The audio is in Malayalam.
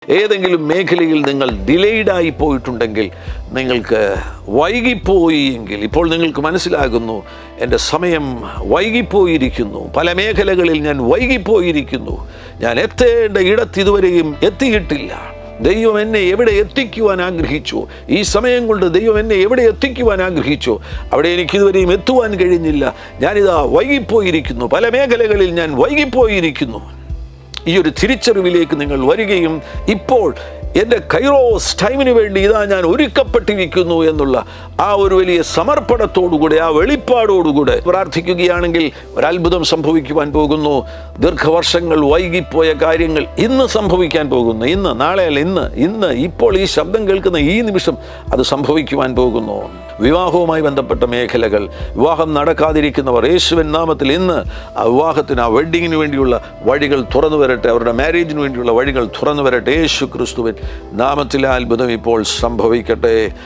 ഏതെങ്കിലും മേഖലയിൽ നിങ്ങൾ ഡിലേഡായി പോയിട്ടുണ്ടെങ്കിൽ, നിങ്ങൾക്ക് വൈകിപ്പോയി എങ്കിൽ ഇപ്പോൾ നിങ്ങൾക്ക് മനസ്സിലാകുന്നു, എൻ്റെ സമയം വൈകിപ്പോയിരിക്കുന്നു, പല മേഖലകളിൽ ഞാൻ വൈകിപ്പോയിരിക്കുന്നു, ഞാൻ എത്തേണ്ട ഇടത്ത് ഇതുവരെയും എത്തിയിട്ടില്ല. ദൈവം എന്നെ എവിടെ എത്തിക്കുവാൻ ആഗ്രഹിച്ചു, ഈ സമയം കൊണ്ട് ദൈവം എന്നെ എവിടെ എത്തിക്കുവാൻ ആഗ്രഹിച്ചു, അവിടെ എനിക്കിതുവരെയും എത്തുവാൻ കഴിഞ്ഞില്ല, ഞാനിതാ വൈകിപ്പോയിരിക്കുന്നു, പല മേഖലകളിൽ ഞാൻ വൈകിപ്പോയിരിക്കുന്നു. ഈ ഒരു തിരിച്ചറിവിലേക്ക് നിങ്ങൾ വരികയും ഇപ്പോൾ എൻ്റെ കൈറോസ് ടൈമിന് വേണ്ടി ഇതാ ഞാൻ ഒരുക്കപ്പെട്ടിരിക്കുന്നു എന്നുള്ള ആ ഒരു വലിയ സമർപ്പണത്തോടുകൂടെ, ആ വെളിപ്പാടോടുകൂടെ പ്രാർത്ഥിക്കുകയാണെങ്കിൽ ഒരത്ഭുതം സംഭവിക്കുവാൻ പോകുന്നു. ദീർഘവർഷങ്ങൾ വൈകിപ്പോയ കാര്യങ്ങൾ ഇന്ന് സംഭവിക്കാൻ പോകുന്നു. ഇന്ന്, നാളെയല്ല, ഇന്ന് ഇപ്പോൾ ഈ ശബ്ദം കേൾക്കുന്ന ഈ നിമിഷം അത് സംഭവിക്കുവാൻ പോകുന്നു. വിവാഹവുമായി ബന്ധപ്പെട്ട മേഖലകൾ, വിവാഹം നടക്കാതിരിക്കുന്നവർ യേശുവിൻ നാമത്തിൽ ഇന്ന് ആ വിവാഹത്തിന്, ആ വെഡ്ഡിങ്ങിന് വേണ്ടിയുള്ള വഴികൾ തുറന്നു വരട്ടെ, അവരുടെ മാരേജിന് വേണ്ടിയുള്ള വഴികൾ തുറന്നു വരട്ടെ. യേശു ക്രിസ്തുവിൻ നാമത്തിലെ അത്ഭുതം ഇപ്പോൾ സംഭവിക്കട്ടെ.